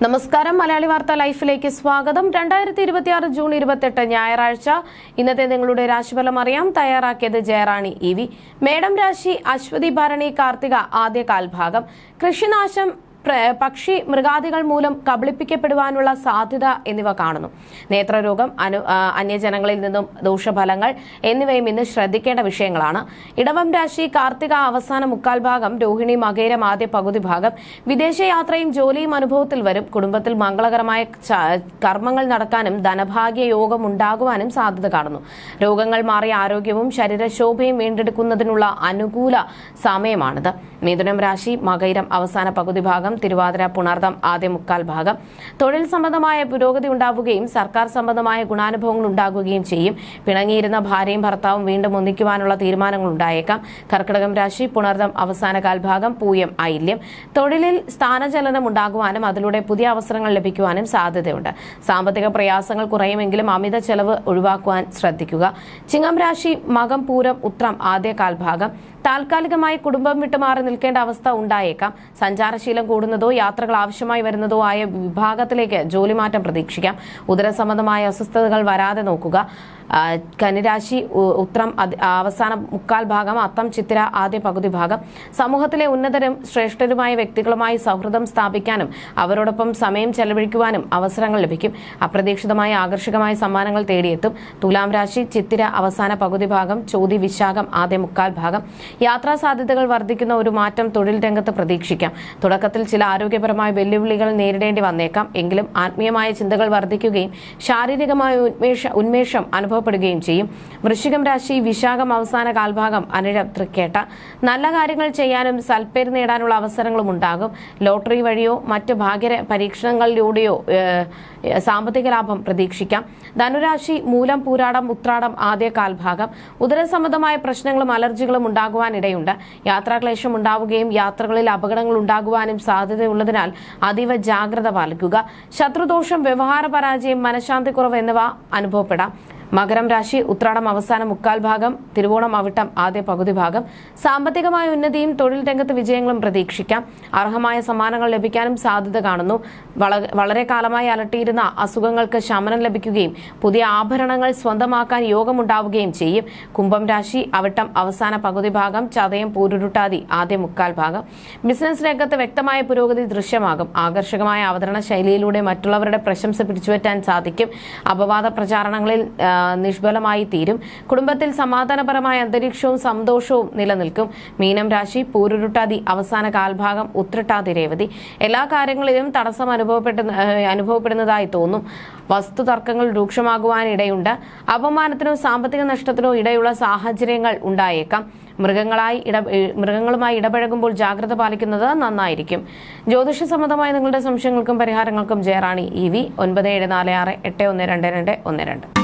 നമസ്കാരം. മലയാളി വാർത്ത ലൈഫിലേക്ക് സ്വാഗതം. 2026 ജൂൺ 28 ഞായറാഴ്ച. ഇന്നത്തെ നിങ്ങളുടെ രാശിഫലം അറിയാം. തയ്യാറാക്കിയത് ജയറാണി EV. മേടം രാശി അശ്വതി ഭരണി കാർത്തിക ആദ്യ കാൽഭാഗം. കൃഷിനാശം, പക്ഷി മൃഗാദികൾ മൂലം കബളിപ്പിക്കപ്പെടുവാനുള്ള സാധ്യത എന്നിവ കാണുന്നു. നേത്രരോഗം, അന്യജനങ്ങളിൽ നിന്നും ദോഷഫലങ്ങൾ എന്നിവയും ഇന്ന് ശ്രദ്ധിക്കേണ്ട വിഷയങ്ങളാണ്. ഇടവം രാശി കാർത്തിക അവസാന മുക്കാൽ ഭാഗം, രോഹിണി മകേരം ആദ്യ പകുതി ഭാഗം. വിദേശയാത്രയും ജോലിയും അനുഭവത്തിൽ വരും. കുടുംബത്തിൽ മംഗളകരമായ കർമ്മങ്ങൾ നടക്കാനും ധനഭാഗ്യ യോഗം ഉണ്ടാകുവാനും സാധ്യത കാണുന്നു. രോഗങ്ങൾ മാറിയ ആരോഗ്യവും ശരീരശോഭയും വീണ്ടെടുക്കുന്നതിനുള്ള അനുകൂല സമയമാണിത്. മിഥുനം രാശി മകൈരം അവസാന പകുതി ഭാഗം, തിരുവാതിര പുണർദം ആദ്യ മുക്കാൽ ഭാഗം. തൊഴിൽ സംബന്ധമായ പുരോഗതി ഉണ്ടാവുകയും സർക്കാർ സംബന്ധമായ ഗുണാനുഭവങ്ങൾ ഉണ്ടാകുകയും ചെയ്യും. പിണങ്ങിയിരുന്ന ഭാര്യയും ഭർത്താവും വീണ്ടും ഒന്നിക്കുവാനുള്ള തീരുമാനങ്ങൾ ഉണ്ടായേക്കാം. കർക്കിടകം രാശി പുണർദം അവസാന കാൽഭാഗം, പൂയം ആയില്യം. തൊഴിലിൽ സ്ഥാനചലനം ഉണ്ടാകുവാനും അതിലൂടെ പുതിയ അവസരങ്ങൾ ലഭിക്കുവാനും സാധ്യതയുണ്ട്. സാമ്പത്തിക പ്രയാസങ്ങൾ കുറയുമെങ്കിലും അമിത ചെലവ് ഒഴിവാക്കുവാൻ ശ്രദ്ധിക്കുക. ചിങ്ങം രാശി മകം പൂരം ഉത്രം ആദ്യ കാൽഭാഗം. താൽക്കാലികമായി കുടുംബം വിട്ടുമാറി നിൽക്കേണ്ട അവസ്ഥ ഉണ്ടായേക്കാം. സഞ്ചാരശീലം കൂടുന്നതോ യാത്രകൾ ആവശ്യമായി വരുന്നതോ ആയ വിഭാഗത്തിലേക്ക് ജോലിമാറ്റം പ്രതീക്ഷിക്കാം. ഉദരസംബന്ധമായ അസ്വസ്ഥതകൾ വരാതെ നോക്കുക. കന്നിരാശി ഉത്രം അവസാന മുക്കാൽ ഭാഗം, അത്തം ചിത്തിര ആദ്യ പകുതി ഭാഗം. സമൂഹത്തിലെ ഉന്നതരും ശ്രേഷ്ഠരുമായ വ്യക്തികളുമായി സൗഹൃദം സ്ഥാപിക്കാനും അവരോടൊപ്പം സമയം ചെലവഴിക്കുവാനും അവസരങ്ങൾ ലഭിക്കും. അപ്രതീക്ഷിതമായ ആകർഷകമായ സമ്മാനങ്ങൾ തേടിയെത്തും. തുലാം രാശി ചിത്തിര അവസാന പകുതി ഭാഗം, ചോതി വിശാഖം ആദ്യ മുക്കാൽ ഭാഗം. യാത്രാ സാധ്യതകൾ വർദ്ധിക്കുന്ന ഒരു മാറ്റം തൊഴിൽ രംഗത്ത് പ്രതീക്ഷിക്കാം. തുടക്കത്തിൽ ചില ആരോഗ്യപരമായ വെല്ലുവിളികൾ നേരിടേണ്ടി വന്നേക്കാം. എങ്കിലും ആത്മീയമായ ചിന്തകൾ വർദ്ധിക്കുകയും ശാരീരികമായ ഉന്മേഷം അനുഭവപ്പെടുകയും ചെയ്യും. വൃശ്ചികം രാശി വിശാഖം അവസാന കാൽഭാഗം, അനിഴം തൃക്കേട്ട. നല്ല കാര്യങ്ങൾ ചെയ്യാനും സൽപ്പേര് നേടാനുള്ള അവസരങ്ങളും ഉണ്ടാകും. ലോട്ടറി വഴിയോ മറ്റ് ഭാഗ്യ പരീക്ഷണങ്ങളിലൂടെയോ സാമ്പത്തിക ലാഭം പ്രതീക്ഷിക്കാം. ധനുരാശി മൂലം പൂരാടം ഉത്രാടം ആദ്യ കാൽഭാഗം. ഉദരസംബന്ധമായ പ്രശ്നങ്ങളും അലർജികളും ഉണ്ടാകുവാനിടയുണ്ട്. യാത്രാക്ലേശം ഉണ്ടാവുകയും യാത്രകളിൽ അപകടങ്ങൾ ഉണ്ടാകുവാനും സാധ്യതയുള്ളതിനാൽ അതീവ ജാഗ്രത പാലിക്കുക. ശത്രുദോഷം, വ്യവഹാര പരാജയം, മനഃശാന്തിക്കുറവ് എന്നിവ അനുഭവപ്പെടാം. മകരം രാശി ഉത്രാടം അവസാന മുക്കാൽ ഭാഗം, തിരുവോണം അവിട്ടം ആദ്യ പകുതി ഭാഗം. സാമ്പത്തികമായ ഉന്നതിയും തൊഴിൽ രംഗത്ത് വിജയങ്ങളും പ്രതീക്ഷിക്കാം. അർഹമായ സമ്മാനങ്ങൾ ലഭിക്കാനും സാധ്യത കാണുന്നു. വളരെ കാലമായി അലട്ടിയിരുന്ന അസുഖങ്ങൾക്ക് ശമനം ലഭിക്കുകയും പുതിയ ആഭരണങ്ങൾ സ്വന്തമാക്കാൻ യോഗമുണ്ടാവുകയും ചെയ്യും. കുംഭം രാശി അവിട്ടം അവസാന പകുതി ഭാഗം, ചതയം പൂരുരുട്ടാതി ആദ്യ മുക്കാൽ ഭാഗം. ബിസിനസ് രംഗത്ത് വ്യക്തമായ പുരോഗതി ദൃശ്യമാകും. ആകർഷകമായ അവതരണ ശൈലിയിലൂടെ മറ്റുള്ളവരുടെ പ്രശംസ പിടിച്ചുപറ്റാൻ സാധിക്കും. അപവാദ പ്രചാരണങ്ങളിൽ നിഷ്ഫലമായി തീരും. കുടുംബത്തിൽ സമാധാനപരമായ അന്തരീക്ഷവും സന്തോഷവും നിലനിൽക്കും. മീനം രാശി പൂരുരുട്ടാതി അവസാന കാൽഭാഗം, ഉത്രട്ടാതി രേവതി. എല്ലാ കാര്യങ്ങളിലും തടസ്സം അനുഭവപ്പെടുന്നതായി തോന്നും. വസ്തു തർക്കങ്ങൾ രൂക്ഷമാകുവാനിടയുണ്ട്. അപമാനത്തിനോ സാമ്പത്തിക നഷ്ടത്തിനോ ഇടയുള്ള സാഹചര്യങ്ങൾ ഉണ്ടായേക്കാം. മൃഗങ്ങളുമായി ഇടപഴകുമ്പോൾ ജാഗ്രത പാലിക്കുന്നത് നന്നായിരിക്കും. ജ്യോതിഷ സംബന്ധമായ നിങ്ങളുടെ സംശയങ്ങൾക്കും പരിഹാരങ്ങൾക്കും ജയറാണി EV 9746812212.